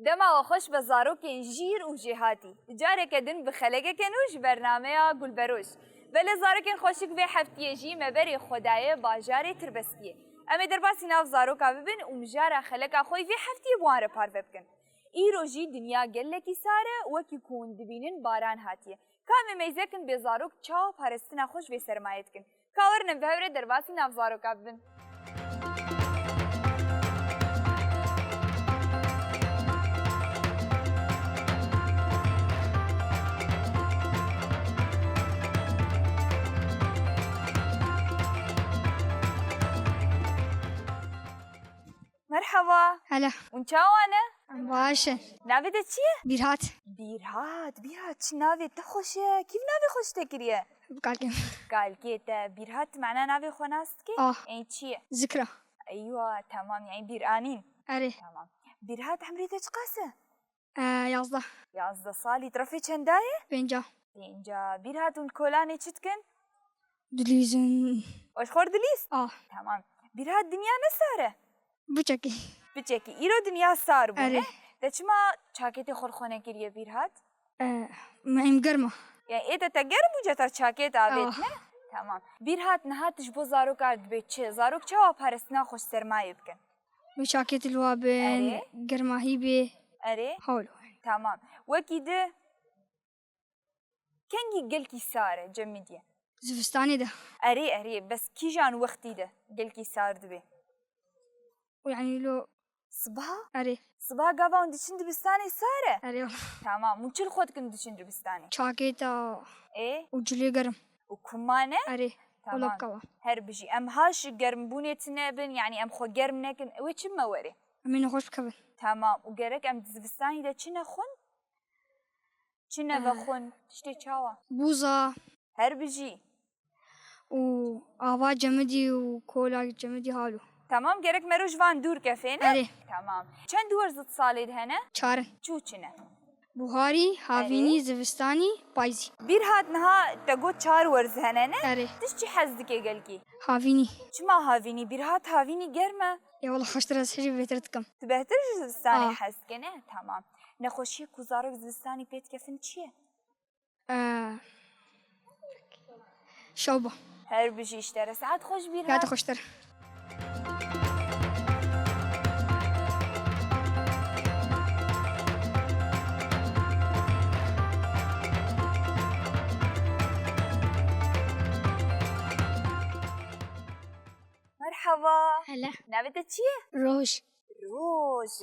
دما وخوش بزاروکین جیر و جهاتی جاره کدن بخلقه کنوش برنامه گلبروش بله زاروکین خوشک به هفته جی مبری خدای باجاره تربستیه اما در باسی ناف زاروکا ببین و مجاره خلقه خوی به هفته بواره پار بکن ایرو جی دنیا گله کی ساره و کی کون دبینن باران هاتیه کام میزکن به زاروک چاو پرستنا خوش به سرمایت کن کاورن بهوره در باسی ناف زاروکا ببین مرحبا هلا ونچاوانه باشه ناوی ده چیه؟ بیرهات بیرهات چی ناوی ده خوشه؟ کیف ناوی خوش تکریه؟ بقالكم قالكي تا بیرهات معناه ناوی خوناست که؟ این چیه؟ ذكرى ايوه تمام يعني بیرانین أري تمام بیرهات عمري ده قاسه؟ يازده 11 سالي طرفي چندایه؟ بينجا اینجا بیرهات اون کلانی چتکن؟ دليزن وش خورد لیست؟ تمام بیرهات دنیا نساره؟ بچكي بچکی ایرو دنیا سار بونه؟ أري ده چما چاکتی خورخونه کریه بیرهات؟ معي مقرمة يعني إيه تتجرب وجتر شاكيت عبيت نه؟ تمام بیرهات نهاتش بو زاروک عرض بیت چه زاروک چه پرستنا خوش سرمایه بکن بشاكيت الوابن أري. قرمة هيبي أري حولو تمام وكيده كنجي قلكي سارة جمدية زفستاني ده أري بس كي جان وقتي ده قلكي سار دبي ويعني لو صباح أري قابا وندشند بستاني سارة أري تمام وشل خود كندشند بستاني شاكيت إيه وجلي قرم وكمانة أري ولا تمام بقوا هربجي أم هاش قرم بونيتنا بن يعني أم خو قرم نكن ويش ما وري أمين خوش بكبن تمام وقرك أم زبستاني ده چنا خون چنا بخون تشتي چاوا بوزة هربجي وآواز جمدي وكولا جمدي هالو تمام قرك مروج وان دور كفينا أري تمام چند دور زد صالد هنا شارن چو چنا بوهاري هافيني زفستاني بايزي بير هات نها تقول چار ورز هنا نه أري تشتي حزدك قلكي هافيني چما هاويني بير هات هاويني قرمه يا والله خوش ترى سحري بيترتكم تبهتر زستاني حزدك نه تمام نخوشي كوزارك زستاني بيت كفن چيه شوبة هر بجي اشترى ساعات خوش بير قاعدة هات خوش ترى مرحبا هلا ناوي تشيه روش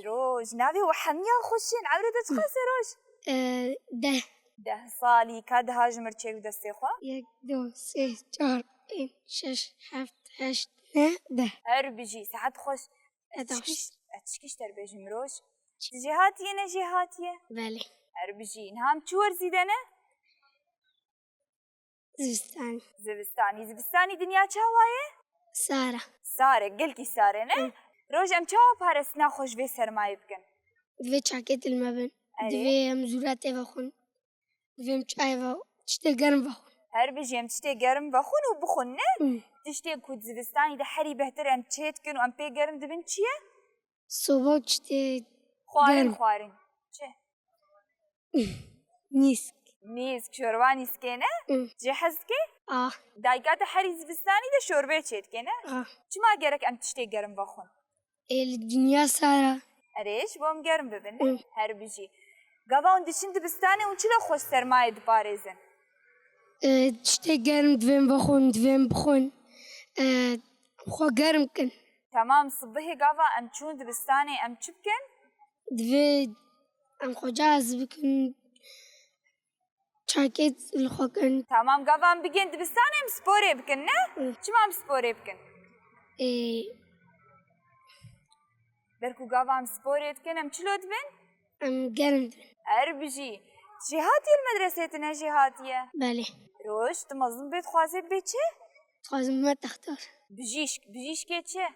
روج ناوي وحميا خوشين عمري تتخسر روج ده 10 صالي كاد هاجمر تشيك دستي خوا يك دو سه چهار پنج شش هفت هشت نه ده هر بجي ساعات خوش اتاش اتشكيش تربيج مروج جهاتي انا جهاتي بله هر بجي نهام چور زيدنا زستان زبستاني دنيا چاوايه سارة ساره قلكي ساره نه روج ام چاوا پارسنا خوش به سرمایه بکن دوی چاکت المبن أري. دوی مزورات بخون دوی مچای و چته گرم بخون هر بجي ام تشتي گرم بخون و بخون نه تشتي كود زبستاني ده حري بهتر ام تشيتكن و ام بي گرم دبن چيه صبح چته خوارن گرم. چه نیست شورباني سكينه جهزكي دايقات حري زبستاني ده شوربه تشيتكنه چما گرك ام تشتي گرم بخون الدنيا سارة اريش بوم گرم ببن هر بجي قاوان دشند بستاني و چلا خوش سرمایه دپاريزن چته گرم دویم بخون خو گرم کن تمام صبحي قاوا ام چون دبستاني ام چبكن دوی ام خو جاز بکن چاکت الخو کن تمام قاوا ام بگين دبستاني ام سبوري بكن نه چما ام سبوري بكن بركو قاوا ام سبوري بكن ام چلو دبن ام گرم دون اربجي جهاتي المدرسة تنا جهاتية بله روش تمظن بيت خوازي بيتشي خوازم ما تختار بجيش كيتشي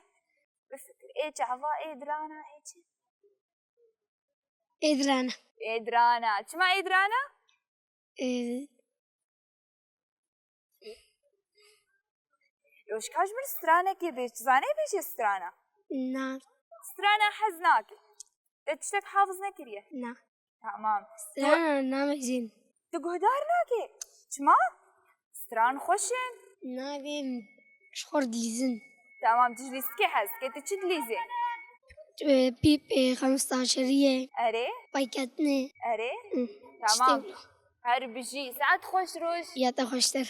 بفكر ايه عوا ايه درانا ايه ادرانا ايه درانا چما ايه درانا روش كاجمر سترانا كي بيش زاني بيش سترانا نار سترانا حزناك تشتك حافظ نكريه نا تمام لا نام زين تقهدار ناكي شما ستران خوشن نابي شخور ديزن تمام تجلس كي حس كي تشدليزي بيب 15 اري بايكاتني اري تمام هر بجي ساعات خوش روش يا تخشتر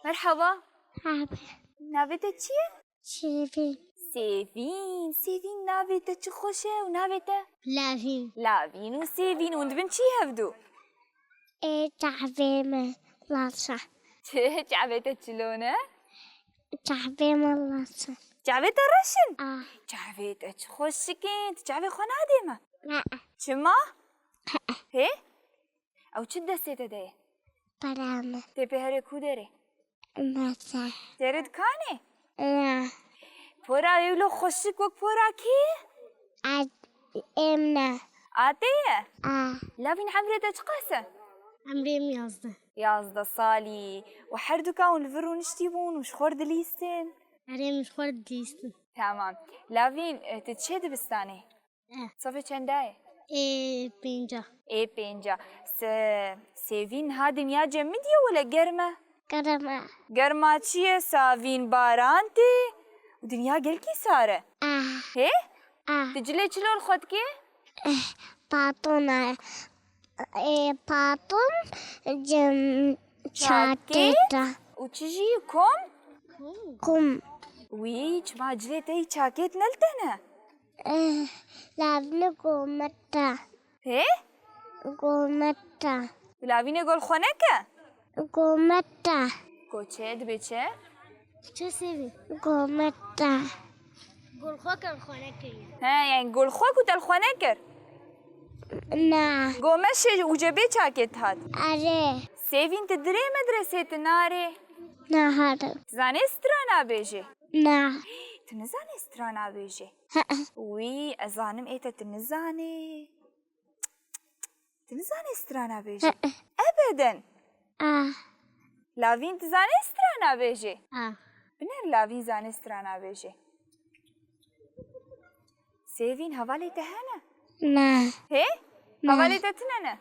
مرحبا عابر نافيتا چیه؟ شيفين سيفين نافيتا چه خوشه و نافيتا لافين لاوین و سیوین و دبن چی هفدو؟ تعبيم لاصة چه جعبتا چلونه؟ تعبيم لاصة جعبتا رشن؟ آه جعبتا چه خوش کن؟ جعبه خانه دیمه؟ لا چما؟ هی؟ او چه دسته ده؟ برامة تی پهره کو داره؟ مسح ترد کانه؟ لا پورا ایولو خوشک وک پورا کی؟ عد إمنا آتیه؟ لاوين حمرتا چه قاسه؟ عمري ميازده 11 سالي وحردو كاون الفرون نشتيبون وش خورد ليستن عري مش خورد ليستن تمام لافين تتشهد بستاني صفي چنداي بينجا بينجا سيفين هادي يا جمدية ولا قرمة كرمة قرمة چيه سافين بارانتي ودنيا قلكي سارة هي تجلي چلو الخدكي باطونا باطون جم شاكيت شاكيتا وتجي كم كم ويش ما جليت اي شاكيت نلتنا لابن قومتا هي قومتا لافين يقول خونكه قومتا کوچه بچه شو سيبي قومتا قول خوكا خونكي ها يعني قول خوك وتلخونه كر نا قومش وجبي شاكيت هاد أري سيفين تدري مدرسة تناري نا هذا زاني استرانا بيجي نا تنزاني استرانا بيجي وي أزانم إيتا تنزاني استرانا بيجي أبدا لافين تزاني استرانا بيجي بنر لافين زاني استرانا بيجي سيفين هوالي تهنا نا هي هوالي تتننا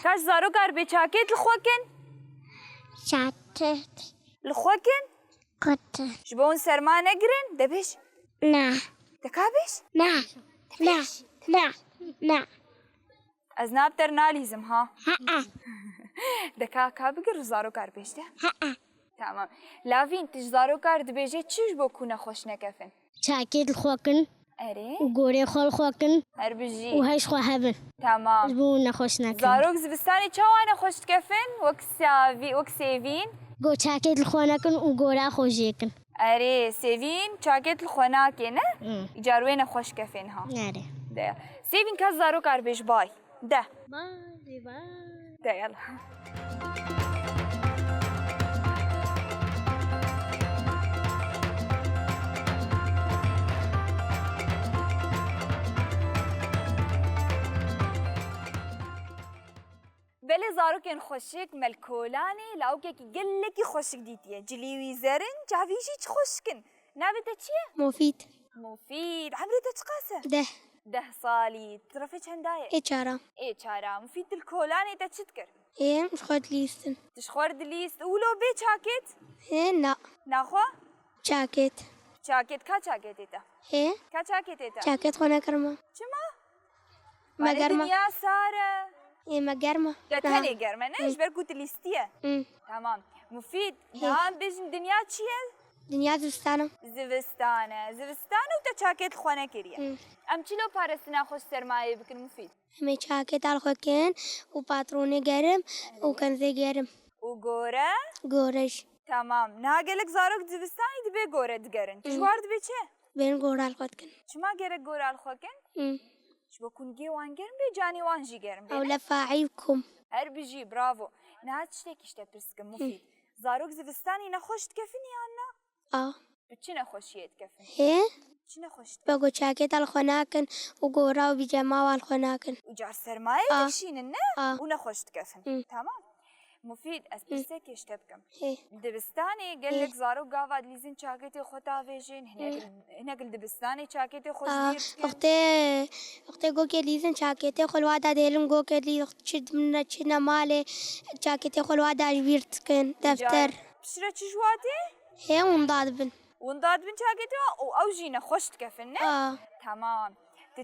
كاش زارو كار بيشاكيت الخوكن شاتت الخوكن كت شبون سرما نقرن دبش نا دكابش نا نا نا نا أزناب ترناليزم ها دكا كابقر زارو كار بيشته تمام لافين تجزارو كار دبيجي تشوش بوكونا خوش نكفن شاكيت الخوكن أري وقوري خول خوكن هربجي وهاش خو هبن تمام زبونا خوشنا كن زاروك زبستاني چوانا خوش تكفن وك سيفين قو شاكيت الخونكن وقورا خوجيكن أري سيفين شاكيت الخوناكي نه جاروين خوش كفن ها ناري ده سيفين كاز زارو كار بيش باي ده باي باي ده يلا بله زاروكين خوشك ملكولاني لاوكي قلكي خوشك ديتيه جليوي زرن جافيشي خوشكن نابتا چيه؟ مفيد عمري تشقاسه ده صالي ترفيش هنداية ايه چارا مفيد الكولاني تشتكر مش خود ليستن تشخور دليست ولو بي شاكيت لا ناخو شاكيت كا شاكيت ايتا كا شاكيت ايتا شاكيت خونه كرمه چما؟ ما قرمه يا سارة ما قرمه ده تاني قرمه نيش بركو تليستيه تمام مفيد نعم بيجن دنيا چيه؟ دنیا زستانم زوستانە و تە چاکێت خۆ نەکردیە ئەم چی لەو پارێستنا خۆش سەرمایە بکن مفید همه چاکێت ئاڵخۆکەن و پاتڕۆنێ گەرم و کەنزێ گەرم و گۆرە گۆرەش تەمام ناگەلێک زارۆک زوستانی دەبێ گۆرە دگەرن تژوار دەبێ چێ بێن گۆرال خۆتکن چما گەرە گۆرال خۆکەن بۆ کونگێ وان گەرم بێ جانی وانژی گەرم ئەو لە فاعی بکوم هەر بژی براڤۆ نهات شتێکی شتە پرسکم مفید زارۆک زوستانی نەخۆش دکەفن یاننا بچی نەخۆشیە دکەفن هێ چی نەخۆشت بەگۆ چاکێت ئەڵخۆ ناکەن و گۆرا و بیجەماوە ئەڵخۆ ناکەن و جار سەرمایە دەشینن نە و نەخۆش دکەفن تەمام مفید ئەس پرسێکی شتە بکەم دبستانی گەلێک زارۆک گاوات لیزن چاکێتی خۆ تاڤێژین هەنێک دبستانی چاکێتی خۆش وەختێ گۆکێ لیزن چاکێتێ خۆلوادا دێلم گۆکێ لی چنە مالێ چاکێتێ خۆلوادا ژویرتکن دەفتەر پشرە چ ژواتێ هێ ونداد بن ونداد بن چاکێتەوە و ئەو ژی نەخۆش دکەفن نە تەمام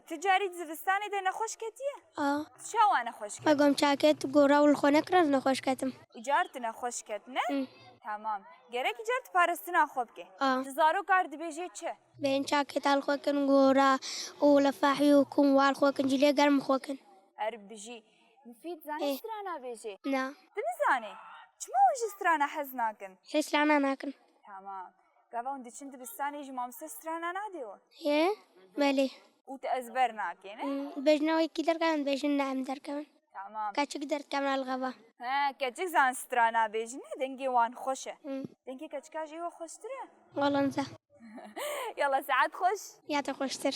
تجاری زستانی دە نەخۆش کەتیە چاوان نەخۆش بەگۆم چاکێت گۆرا و خۆ نەکران نەخۆش کەتم ئیجارت نەخۆش کەت نە تمام گەرەکی جارت پارێستنا خۆ بکێ زارۆ کار دەبێژێت چێ بێن چاکێت ئاڵخۆکن گۆرا و لە فاحی و کوم وال خۆکن جلێ گەرم خۆکن هەر بژی مفید زانێ سترا نابێژێ نا دنزانێ چما وژ سترانە حەز ناکەن هێسلانا ناکەن تمام گاڤاون دچن دبستانێژ مامسە سترانە نادێەوە هێ بەلێ وتە ئەزبەر ناکەێنە بێژنەوەیکی دەرکەن بێژن نام دەرکەون تمام کاچک دەرکەم ئەڵغەبە کەچک زان سترا نابێژنە دەنگی وان خۆشە دەنگی کەچکاژیەوە خۆشترە وەڵەنجە یاڵە سەعات خۆش یاتە خۆشتر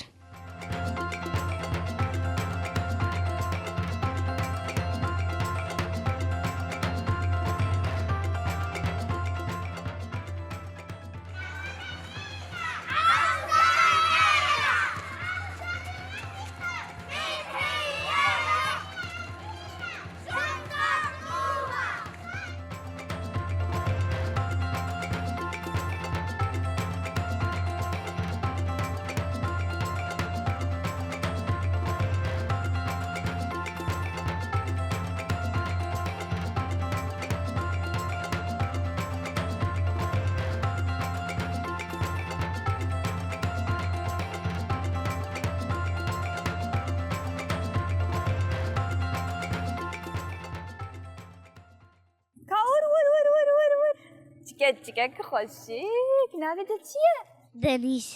چکەک خۆشێک ناوێتە چییە؟ دەنیش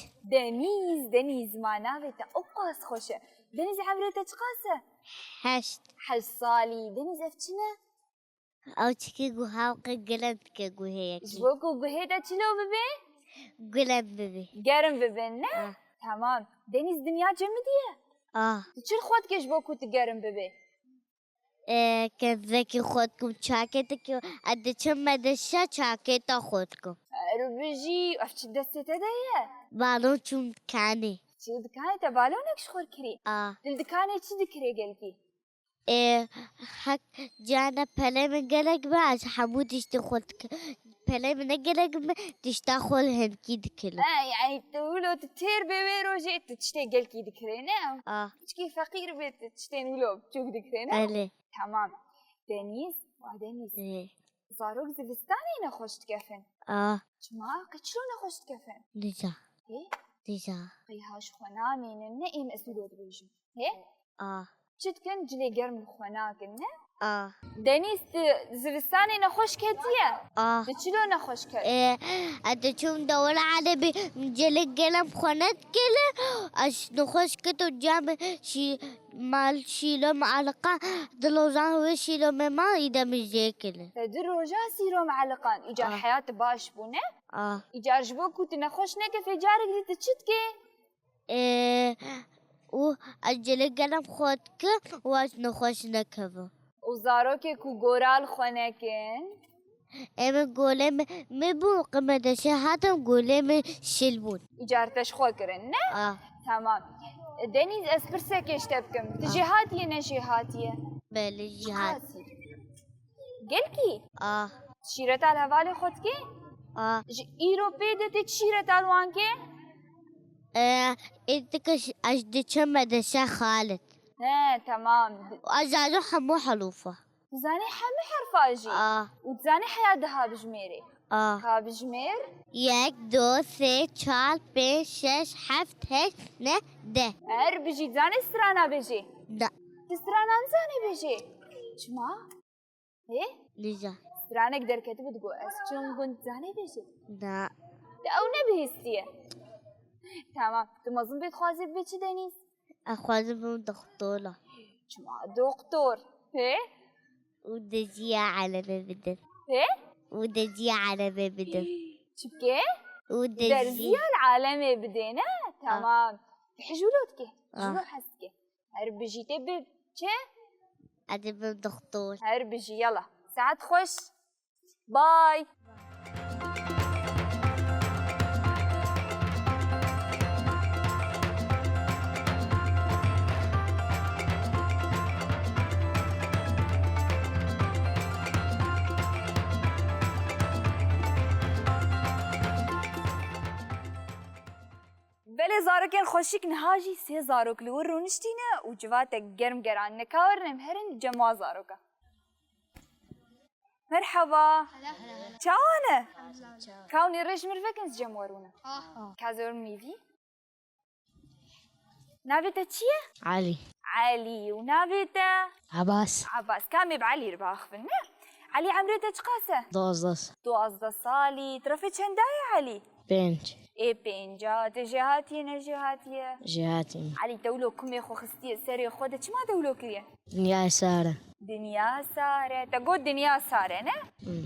دەنیزما ناوێتە ئەو قاس خۆشە دەنیز عەمرێتە چ قاسە؟ 8 ساڵی دەنیز ئەف چنە؟ ئەو چکە گوهاوقە گەلەن بکە گوهەیەکی وەکو گوهێدا چ لەو ببێ؟ گەلەن ببێ گەرم ببێن نە؟ تەمام دەنیز دنیا جەمدیە؟ چر خۆت کێش بۆ کوتە گەرم ببێ؟ کەنزێکی خۆتکم چاکێتێکی ئەدەچم مەدەشە چاکێتە خۆتکم بژی ئەف چ دەستێتە دەیە؟ باڵۆ چوم دکانێ چی دکانێتە باڵۆنێک خۆر کری دل دکانێ چی دکرێ گەلکی؟ حەک جانە پەلەی من گەلێک باش هەموو تشتی خۆت پەلەی منە گەلێک تشتا خۆل هەنکی دکرێ یعنی تولۆ تێر بێ ڕۆژێ شتێک گەلکی دکرێنە چکی فەقیر بێت شتێن ولۆ بچووک دکرێنە تمام دەنیز زارۆک زستانی نەخۆش دکەفن چما قچرۆ نەخۆش دکەفن دیجا قەیهاش خۆ نامێنن نە ئێمە ئەسولۆ دبێژم هێ چ دکەن جلێ گەرم خۆ ناکەن نە دەنیز زستانی نەخۆش کەتیە چلۆ نەخۆش کرد ئەدەچوم دەوەڵە عەرەبی جلێ گەلم خۆ نەتکەلە ئەش نەخۆش کرد و جام مال شیلۆ معلقە دڵۆژان وێ شیلۆ مێما ئیدەمژێ کرد ڕۆژا سیرۆ معلقان ئیجار حیات باش بوونە ئیجار ji bo ku tu nexweş neke fêcarek dî tu çi dikê û ez cilê gelem xwe dikim û ez nexweş nekevim û zarokê ku goral xwe nekin em golê me bû qime deşe hatim golê me şil bûn îcar te ji xwe kirin ne tamam Deniz ez pirsekê ji te bikim tu jê hatiye ne jê hatiye belê jî hat gelkî şîretal hevalê xwe dikê ji îro pê de tê şîretal wan kê êdike ez diçim medeşe Xalid tamam ez zanî hemû helûfa zanî hemû herfa jî û zanî heya diha bijimêrê ها بجمير 1 2 3 4 5 6 7 8 9 10 هر بجي زاني سترانا بجي لا تسترانا زاني بجي شما ايه نجا سترانك دركت بتقو اسجون كنت زاني بجي لا او نبهستيه تمام تمازن بيت خوازي بيتش دنيس أخوازي من دكتورة شما دكتور ايه ودجية على ببدل ايه ودجية على ببدل شبكي ودجية درزية العالمي بدينا تمام حجولوتك حجولو آه. حسكي هر بجي تبي چه أنا من دكتور هر بجي يلا ساعات خوش باي بله زارکن خوشیک نهاجی سه زاروک لور رونشتینه و جواتک گرم گران نکاور نمهرن جمع زاروکا مرحبا چاوانه کاونی رش مرفکنز جمع کازور میوی نابیتا چیه؟ علي علي ونابيته عباس كامي بعلي رباخفن علي عمرته قاسه دوزدس 12 سالي ترفي چنداي علي بنج اي بينجات جهاتي نجهاتي جهاتي علي دولو كمي خو خستي سري خودك ما دولو كريه دنيا سارة دنيا ساره تقول دنيا ساره نه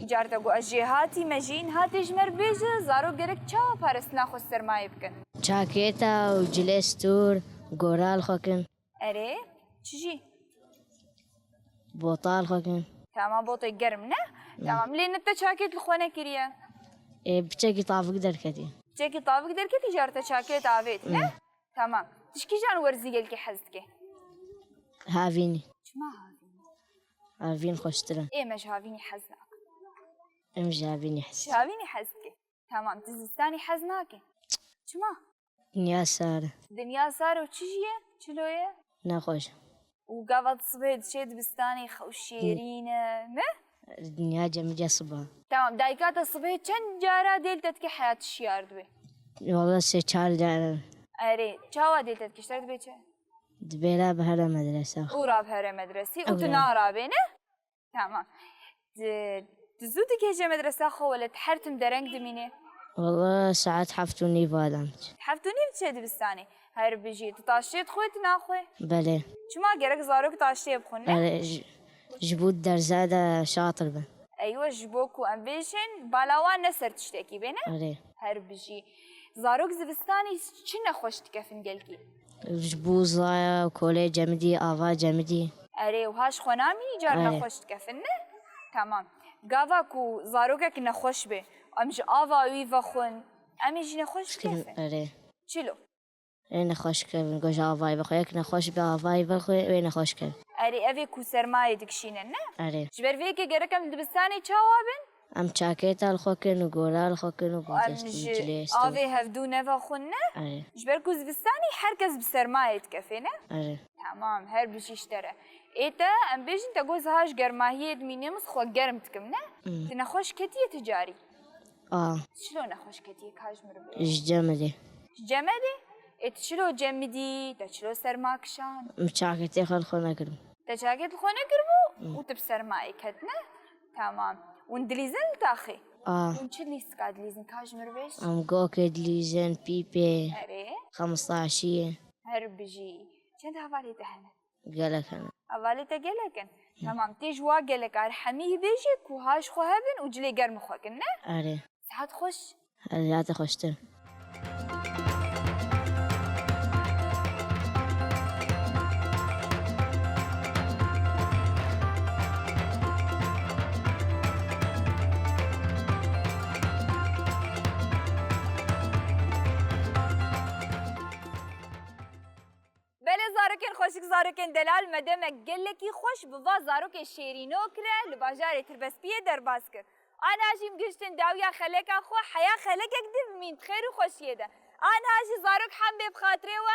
جار تقول الجهاتي مجين هاتي جمر بيجه زارو جرك چاو پرسنا خو سرمایه بکن جاكيتا وجلستور وقورال خوكن اره چجي بوطال خوكن تمام بوطي گرم نه تمام لين انت شاكيت الخونه كريه بچكي طافق دركتي جاكي طابق دركي تجارته شاكيت عبيت نه تمام تشكي جان ورزي لك حزتك هافيني شما هافين خوشترن ايه مش هافيني حزنك مش هافيني حس هافيني حزتك تمام تزستاني حزناكي شما دنيا سارة دنيا صار وتشجيه شلويه نخوش وقبض صبيد شيد بستاني خوشيرينه نه الدنيا جمجة صبا تمام دايكات الصبيد چند جارة ديلتك حياة الشيار دوي والله سيچار جانا اري چاوا ديلتك اشترت بيچه دبيرا بهلا مدرسة وراب هره مدرسي أولا. وتنارا بينه تمام تزودك هجه مدرسة خو ولا تحرتم درنگ دمينه والله ساعات حفتوني فادمت حفتوني بتشد بستاني هر بيجي تطاشيت خوي تناخوي بله شما جرك زاروك طاشيه بخونه جبوت درزادة شاطر بن ايوه جبوك وامبيشن بالاوان نسر تشتكي بينه أري هر بيجي زاروك زبستاني شنو خوش تكفن قلكي جبو زايا وكولي جمدي آفا جمدي اري وهاش خونامي جارنا أري. خوش تكفن تمام قافاك وزاروكك نخوش به امج آوا ويفا خون امي جي نخوش تكفن أري چلو وين خوش كيف نقول آفاي بخويك نخوش بآفاي بخوي وين خوش كيف اري افي كو سرمایه دکشینن نه أري جبر ویکی گرکم دبستانی چاوابن أم شاكيتا الخوكن وقولا الخوكن وبوتست امج جليستو آوی هفدو نفا خون نه أري جبر كو زبستانی هرکس بسرمایه تكفي نه أري تمام هر بشيشتره ايتا ام بيجن تقوز هاش گرماهية دمينيمس خو گرم تكم نه تنخوش كتية تجاري شلون نخوش كتية كاج مربي جمدي جمدي ايت شلو جمدي تا شلو سرماكشان مشاكيتي خلخونا كرم تجاكيت الخونه قربو وتبسر معي كتنا تمام وندليزن تاخي ونشلي سكاد ليزن كاج مربيش أم جوكد ليزن بيبي اري 15 هر بجي چند حوالي تهنا قالك أنا حوالي تقلكن تمام تيج واقلك ارحميه بيجيك وهاش خو هبن وجلي قرم خوكن نه أري ساعات خوش هذا خوشتر زاروکن خوشک زاروکن دلال مدام گلکی خوش بوا زاروک شیرینو کره لباجار تربسپیه در باز کرد. آن هاشیم گشتن داویا خلک خو حیا خلک اکدم مین خیر و خوشیه ده. آن هاش زاروک هم به خاطره و